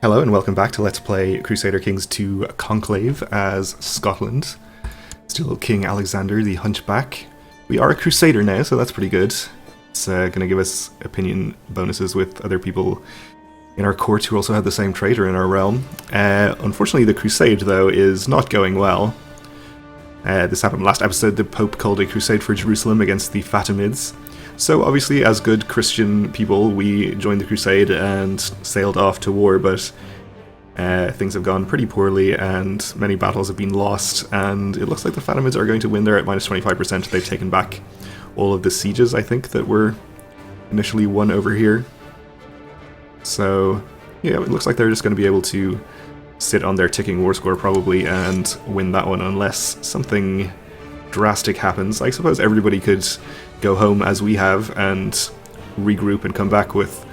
Hello and welcome back to Let's Play Crusader Kings 2 Conclave as Scotland. Still King Alexander the Hunchback. We are a Crusader now, so that's pretty good. It's going to give us opinion bonuses with other people in our court who also have the same trait or in our realm. Unfortunately, the Crusade, though, is not going well. This happened last episode. The Pope called a crusade for Jerusalem against the Fatimids. So obviously, as good Christian people, we joined the Crusade and sailed off to war, but things have gone pretty poorly and many battles have been lost, and it looks like the Fatimids are going to win there at minus 25%. They've taken back all of the sieges, I think, that were initially won over here. So, yeah, it looks like they're just going to be able to sit on their ticking war score probably and win that one unless something drastic happens. I suppose everybody could go home as we have and regroup and come back with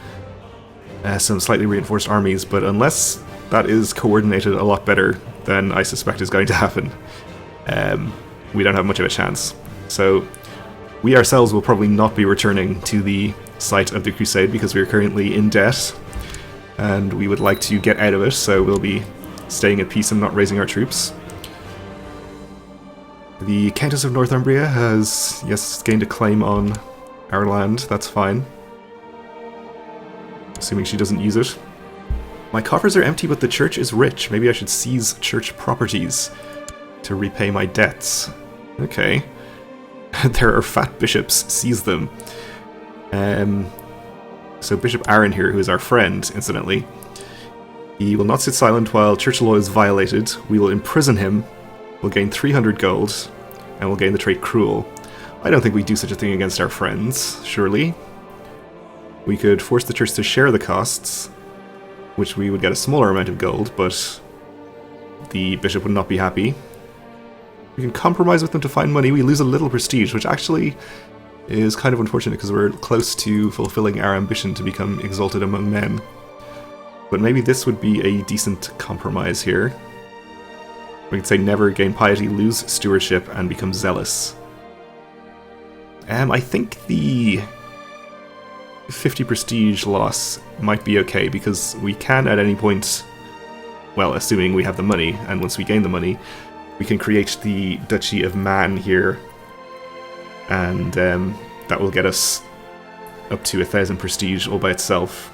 some slightly reinforced armies, but unless that is coordinated a lot better than I suspect is going to happen, we don't have much of a chance. So we ourselves will probably not be returning to the site of the Crusade because we are currently in debt and we would like to get out of it, so we'll be staying at peace and not raising our troops. The Countess of Northumbria has, yes, gained a claim on our land. That's fine. Assuming she doesn't use it. My coffers are empty, but the church is rich. Maybe I should seize church properties to repay my debts. Okay. There are fat bishops. Seize them. So Bishop Aaron here, who is our friend, incidentally, he will not sit silent while church law is violated. We will imprison him. We'll gain 300 gold, and we'll gain the trait Cruel. I don't think we do such a thing against our friends, surely. We could force the church to share the costs, which we would get a smaller amount of gold, but the bishop would not be happy. We can compromise with them to find money. We lose a little prestige, which actually is kind of unfortunate because we're close to fulfilling our ambition to become exalted among men. But maybe this would be a decent compromise here. We could say never gain piety, lose stewardship, and become zealous. I think the 50 prestige loss might be okay, because we can at any point, well, assuming we have the money, and once we gain the money, we can create the Duchy of Man here, and that will get us up to 1,000 prestige all by itself.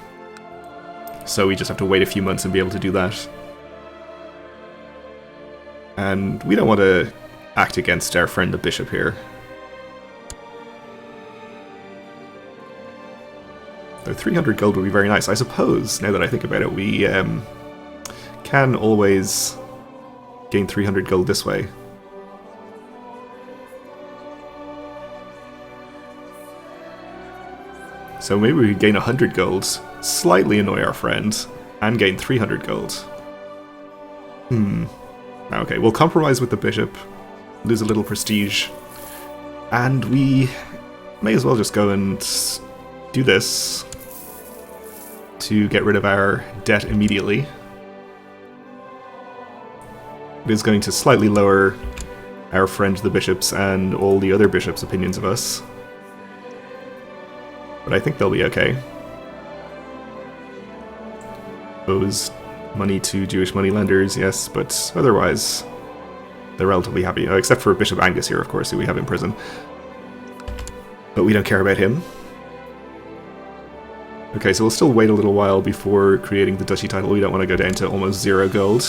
So we just have to wait a few months and be able to do that. And we don't want to act against our friend the bishop here. Though 300 gold would be very nice. I suppose, now that I think about it, we can always gain 300 gold this way. So maybe we could gain 100 gold, slightly annoy our friend, and gain 300 gold. Okay, we'll compromise with the bishop, lose a little prestige, and we may as well just go and do this to get rid of our debt immediately. It is going to slightly lower our friend the bishop's and all the other bishops' opinions of us, but I think they'll be okay. Owes money to Jewish moneylenders, yes, but otherwise they're relatively happy. Except for Bishop Angus here, of course, who we have in prison. But we don't care about him. Okay, so we'll still wait a little while before creating the duchy title. We don't want to go down to almost 0 gold.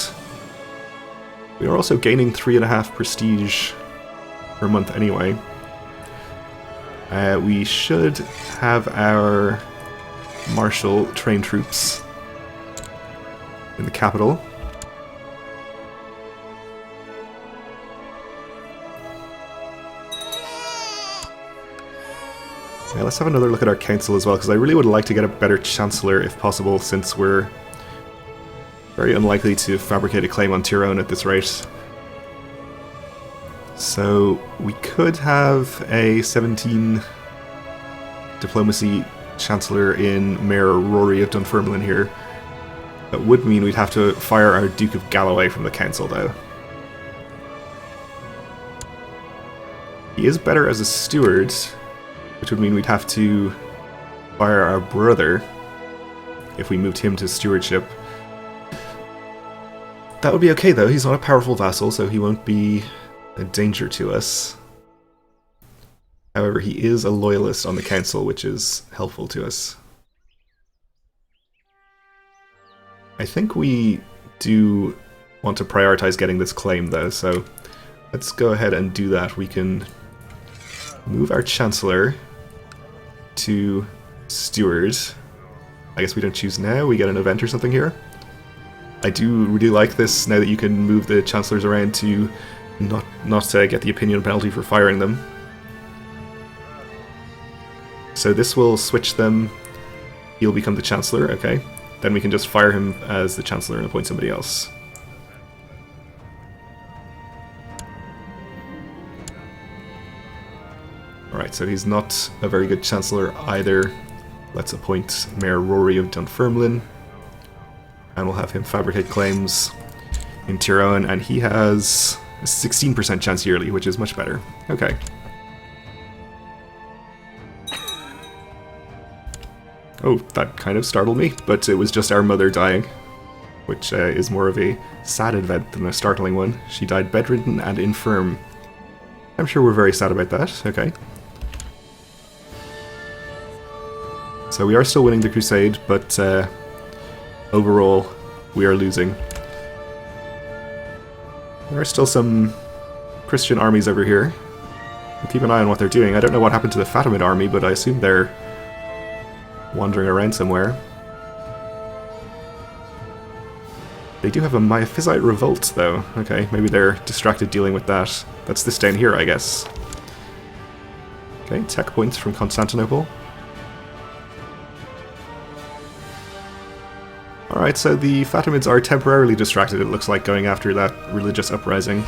We are also gaining 3.5 prestige per month anyway. We should have our marshal train troops in the capital. Yeah, let's have another look at our council as well, because I really would like to get a better chancellor if possible, since we're very unlikely to fabricate a claim on Tyrone at this rate. So we could have a 17 diplomacy chancellor in Mayor Rory of Dunfermline here. That would mean we'd have to fire our Duke of Galloway from the council, though. He is better as a steward, which would mean we'd have to fire our brother if we moved him to stewardship. That would be okay though, he's not a powerful vassal, so he won't be a danger to us. However, he is a loyalist on the council, which is helpful to us. I think we do want to prioritize getting this claim though, so let's go ahead and do that. We can move our Chancellor to Steward. I guess we don't choose now, we get an event or something here. I do really like this now that you can move the Chancellors around to not get the opinion penalty for firing them. So this will switch them. He'll become the Chancellor, okay. Then we can just fire him as the Chancellor and appoint somebody else. Alright, so he's not a very good Chancellor either. Let's appoint Mayor Rory of Dunfermline. And we'll have him fabricate claims in Tyrone, and he has a 16% chance yearly, which is much better. Okay. Oh, that kind of startled me, but it was just our mother dying, which is more of a sad event than a startling one. She died bedridden and infirm. I'm sure we're very sad about that. Okay. So we are still winning the crusade, but overall we are losing. There are still some Christian armies over here. We'll keep an eye on what they're doing. I don't know what happened to the Fatimid army, but I assume they're wandering around somewhere. They do have a Miaphysite revolt, though. Okay, maybe they're distracted dealing with that. That's this down here, I guess. Okay, tech points from Constantinople. Alright, so the Fatimids are temporarily distracted, it looks like, going after that religious uprising.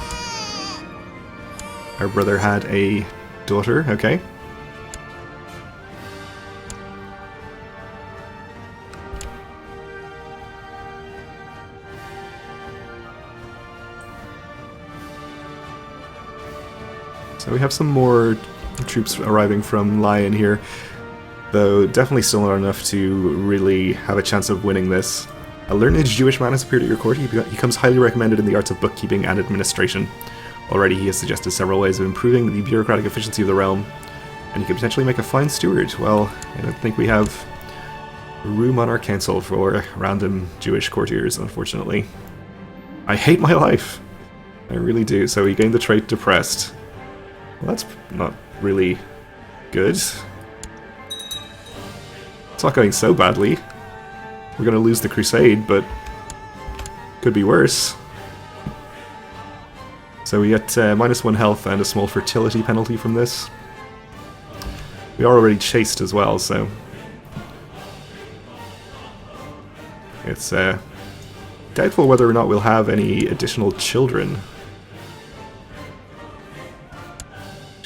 Our brother had a daughter, okay. So we have some more troops arriving from Lyon here, though definitely still not enough to really have a chance of winning this. A learned Jewish man has appeared at your court. He becomes highly recommended in the arts of bookkeeping and administration. Already he has suggested several ways of improving the bureaucratic efficiency of the realm, and he could potentially make a fine steward. Well, I don't think we have room on our council for random Jewish courtiers, unfortunately. I hate my life! I really do. So he gained the trait Depressed. Well, that's not really good. It's not going so badly. We're going to lose the crusade, but could be worse. So we get -1 health and a small fertility penalty from this. We are already chaste as well, so it's doubtful whether or not we'll have any additional children.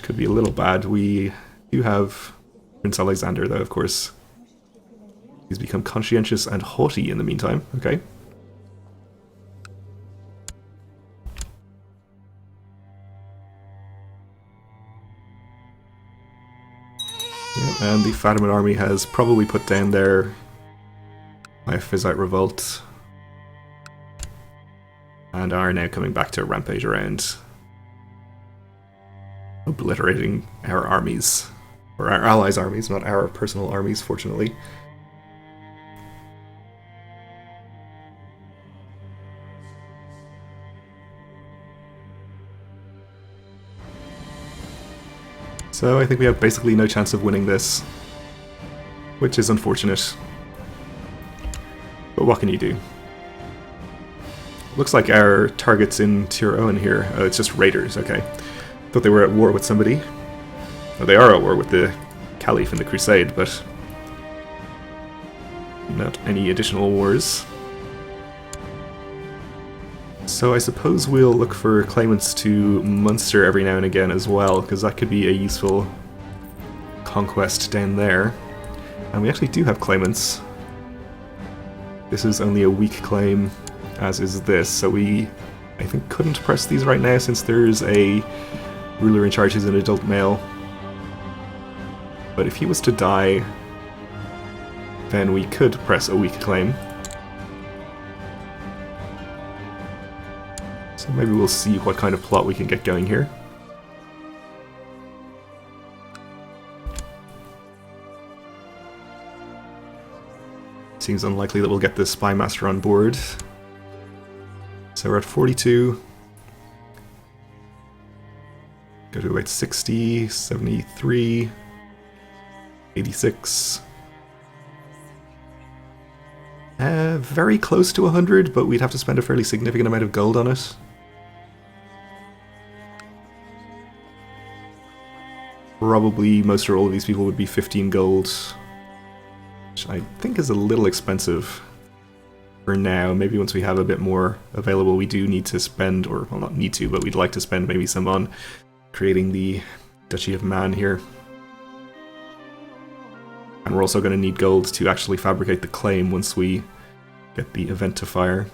Could be a little bad. We do have Prince Alexander, though, of course. He's become conscientious and haughty in the meantime. Okay. Yeah, and the Fatimid army has probably put down their Miaphysite revolt and are now coming back to rampage around, obliterating our armies. Or our allies' armies, not our personal armies, fortunately. So I think we have basically no chance of winning this, which is unfortunate. But what can you do? Looks like our target's in Tyrone here. Oh, it's just raiders, okay. Thought they were at war with somebody. Well, they are at war with the Caliph in the Crusade, but not any additional wars. So I suppose we'll look for claimants to Munster every now and again as well, because that could be a useful conquest down there. And we actually do have claimants. This is only a weak claim, as is this, so we, I think, couldn't press these right now since there's a ruler in charge who's an adult male. But if he was to die, then we could press a weak claim. So maybe we'll see what kind of plot we can get going here. Seems unlikely that we'll get the Spy Master on board. So we're at 42. Go to about 60, 73, 86. Very close to 100, but we'd have to spend a fairly significant amount of gold on it. Probably most or all of these people would be 15 gold, which I think is a little expensive for now. Maybe once we have a bit more available, we do need to spend, or well, not need to, but we'd like to spend maybe some on creating the Duchy of Man here. And we're also going to need gold to actually fabricate the claim once we get the event to fire.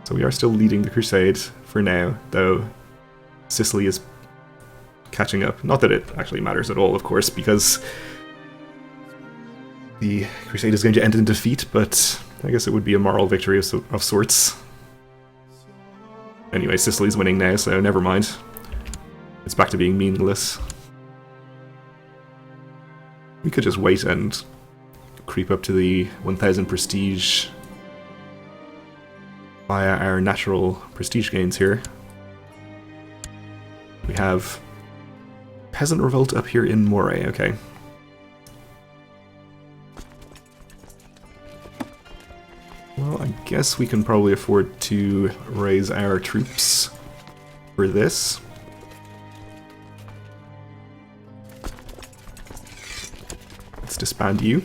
So we are still leading the crusade for now, though Sicily is catching up. Not that it actually matters at all, of course, because the crusade is going to end in defeat, but I guess it would be a moral victory of sorts. Anyway, Sicily's winning now, so never mind. It's back to being meaningless. We could just wait and creep up to the 1000 prestige via our natural prestige gains here. We have Peasant Revolt up here in Moray, okay. Well, I guess we can probably afford to raise our troops for this. Let's disband you.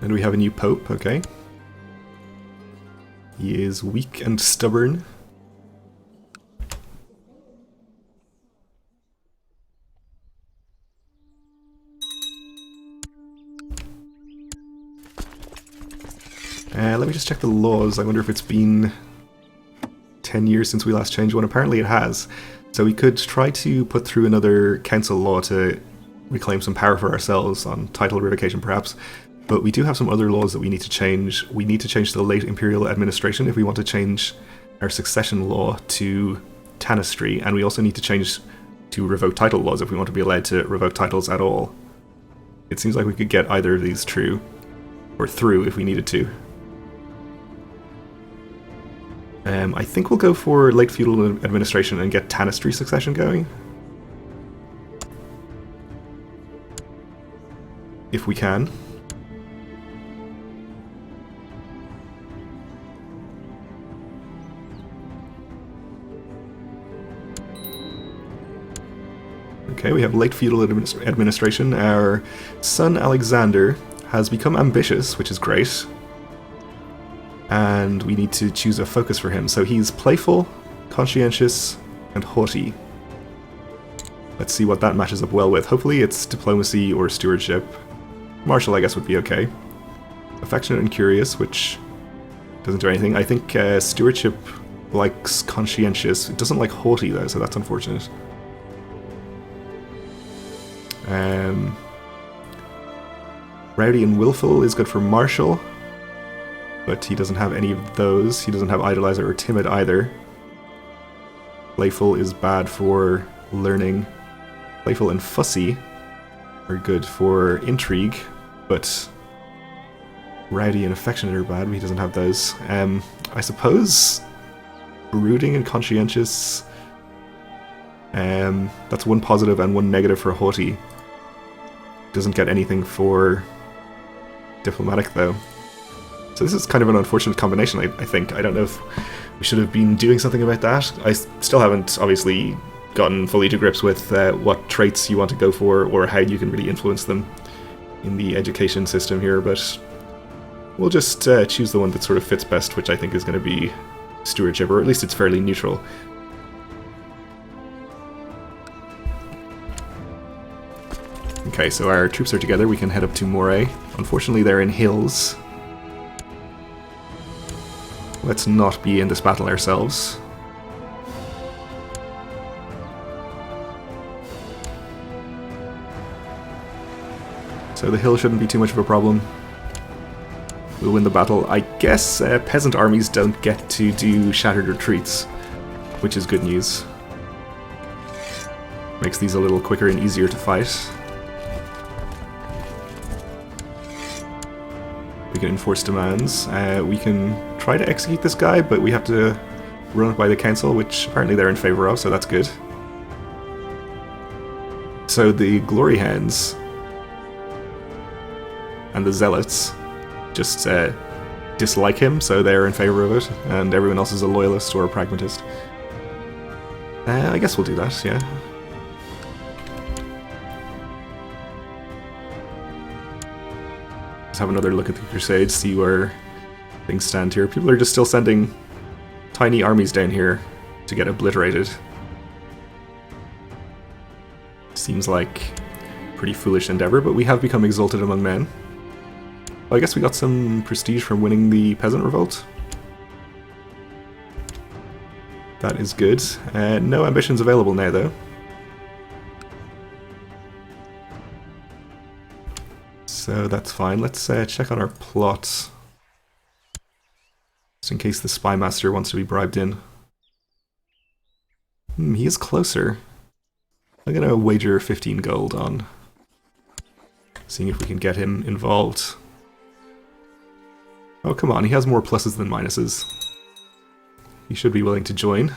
And we have a new pope, okay. He is weak and stubborn. Let me just check the laws. I wonder if it's been 10 years since we last changed one. Apparently it has. So we could try to put through another council law to reclaim some power for ourselves on title revocation perhaps. But we do have some other laws that we need to change. We need to change the late imperial administration if we want to change our succession law to tanistry, and we also need to change to revoke title laws if we want to be allowed to revoke titles at all. It seems like we could get either of these through if we needed to. I think we'll go for late feudal administration and get tanistry succession going. If we can. Okay, we have late feudal administration. Our son Alexander has become ambitious, which is great. And we need to choose a focus for him. So he's playful, conscientious, and haughty. Let's see what that matches up well with. Hopefully it's diplomacy or stewardship. Martial, I guess, would be okay. Affectionate and curious, which doesn't do anything. I think stewardship likes conscientious. It doesn't like haughty, though, so that's unfortunate. Rowdy and willful is good for martial, but he doesn't have any of those. He doesn't have idolizer or timid either. Playful is bad for learning. Playful and fussy are good for intrigue, but rowdy and affectionate are bad. He doesn't have those. I suppose brooding and conscientious. That's one positive and one negative for haughty. Doesn't get anything for diplomatic though. So this is kind of an unfortunate combination, I think. I don't know if we should have been doing something about that. I still haven't obviously gotten fully to grips with what traits you want to go for or how you can really influence them in the education system here, but we'll just choose the one that sort of fits best, which I think is going to be stewardship, or at least it's fairly neutral. Okay, so our troops are together. We can head up to Moray. Unfortunately, they're in hills. Let's not be in this battle ourselves. So the hill shouldn't be too much of a problem. We'll win the battle. I guess peasant armies don't get to do shattered retreats, which is good news. Makes these a little quicker and easier to fight. We can enforce demands. We can try to execute this guy, but we have to run it by the council, which apparently they're in favor of, so that's good. So the Glory Hounds and the Zealots just dislike him, so they're in favor of it, and everyone else is a loyalist or a pragmatist. I guess we'll do that, yeah. Let's have another look at the Crusades, see where things stand here. People are just still sending tiny armies down here to get obliterated. Seems like a pretty foolish endeavor, but we have become exalted among men. Well, I guess we got some prestige from winning the peasant revolt. That is good. No ambitions available now, though. So that's fine. Let's check on our plot. Just in case the spy master wants to be bribed in. He is closer. I'm gonna wager 15 gold on seeing if we can get him involved. Oh, come on, he has more pluses than minuses. He should be willing to join.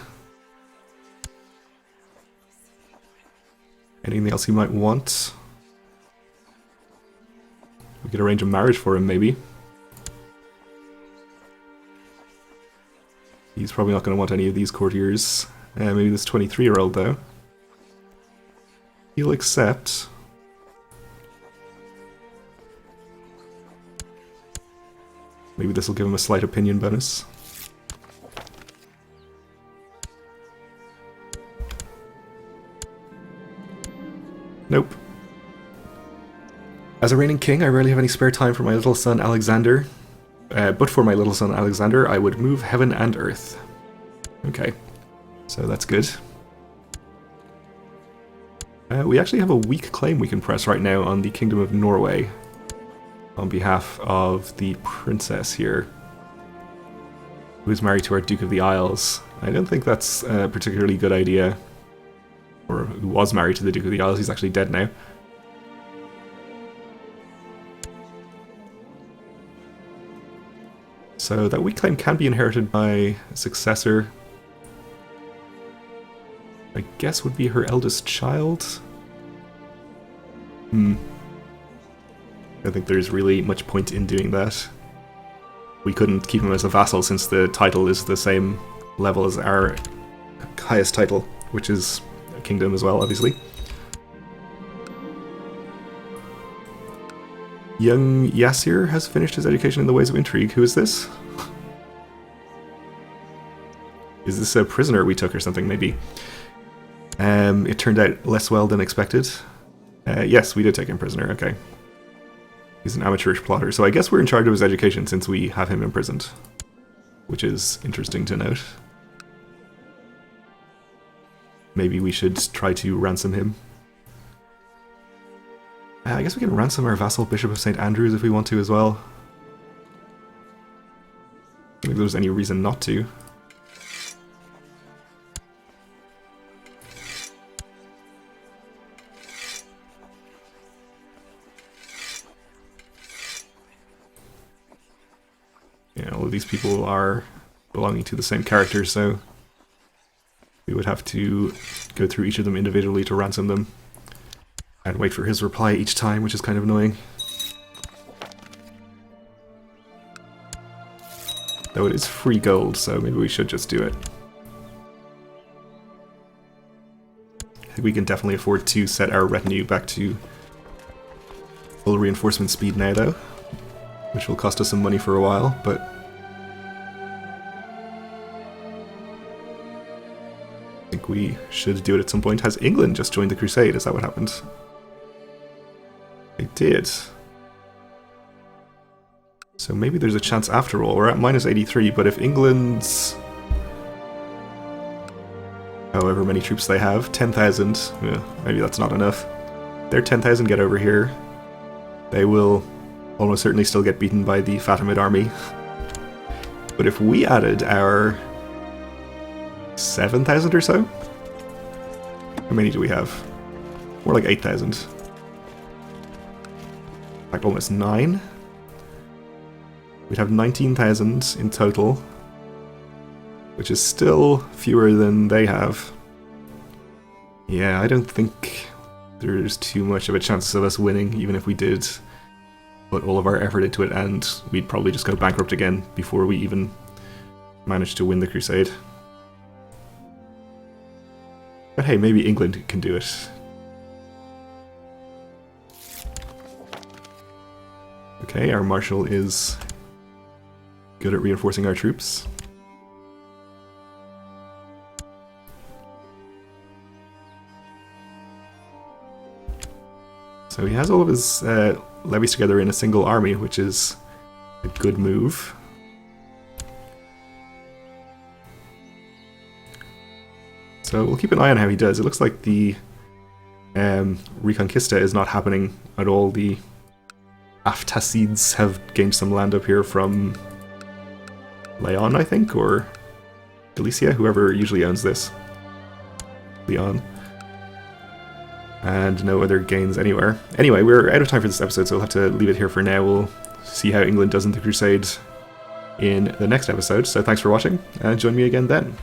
Anything else he might want? We could arrange a marriage for him, maybe. He's probably not going to want any of these courtiers. Maybe this 23-year-old, though. He'll accept. Maybe this will give him a slight opinion bonus. Nope. As a reigning king, I rarely have any spare time for my little son Alexander. But for my little son Alexander, I would move heaven and earth. Okay, so that's good. We actually have a weak claim we can press right now on the Kingdom of Norway on behalf of the princess here, who's married to our Duke of the Isles. I don't think that's a particularly good idea. Or who was married to the Duke of the Isles, he's actually dead now. So that weak claim can be inherited by a successor. I guess would be her eldest child. I don't think there's really much point in doing that. We couldn't keep him as a vassal since the title is the same level as our highest title, which is a kingdom as well, obviously. Young Yasir has finished his education in the ways of intrigue. Who is this? Is this a prisoner we took or something, maybe? It turned out less well than expected. Yes, we did take him prisoner, okay. He's an amateurish plotter, so I guess we're in charge of his education since we have him imprisoned. Which is interesting to note. Maybe we should try to ransom him. I guess we can ransom our vassal Bishop of St. Andrews if we want to as well. I don't think there's any reason not to. Yeah, all of these people are belonging to the same character, so we would have to go through each of them individually to ransom them. And wait for his reply each time, which is kind of annoying. Though it is free gold, so maybe we should just do it. I think we can definitely afford to set our retinue back to full reinforcement speed now, though. Which will cost us some money for a while, but I think we should do it at some point. Has England just joined the Crusade? Is that what happened? They did. So maybe there's a chance after all. We're at minus 83, but if England's however many troops they have, 10,000, maybe that's not enough. Their 10,000 get over here. they will almost certainly still get beaten by the Fatimid army. But if we added our 7,000 or so? How many do we have? More like 8,000. In fact, almost 9. We'd have 19,000 in total, which is still fewer than they have. Yeah, I don't think there's too much of a chance of us winning, even if we did put all of our effort into it, and we'd probably just go bankrupt again before we even manage to win the crusade. But hey, maybe England can do it. Okay, our marshal is good at reinforcing our troops. So he has all of his levies together in a single army, which is a good move. So we'll keep an eye on how he does. It looks like the Reconquista is not happening at all. The Aftasids have gained some land up here from Leon, I think, or Galicia, whoever usually owns this. Leon. And no other gains anywhere. Anyway, we're out of time for this episode, so we'll have to leave it here for now. We'll see how England does in the Crusade in the next episode. So thanks for watching, and join me again then.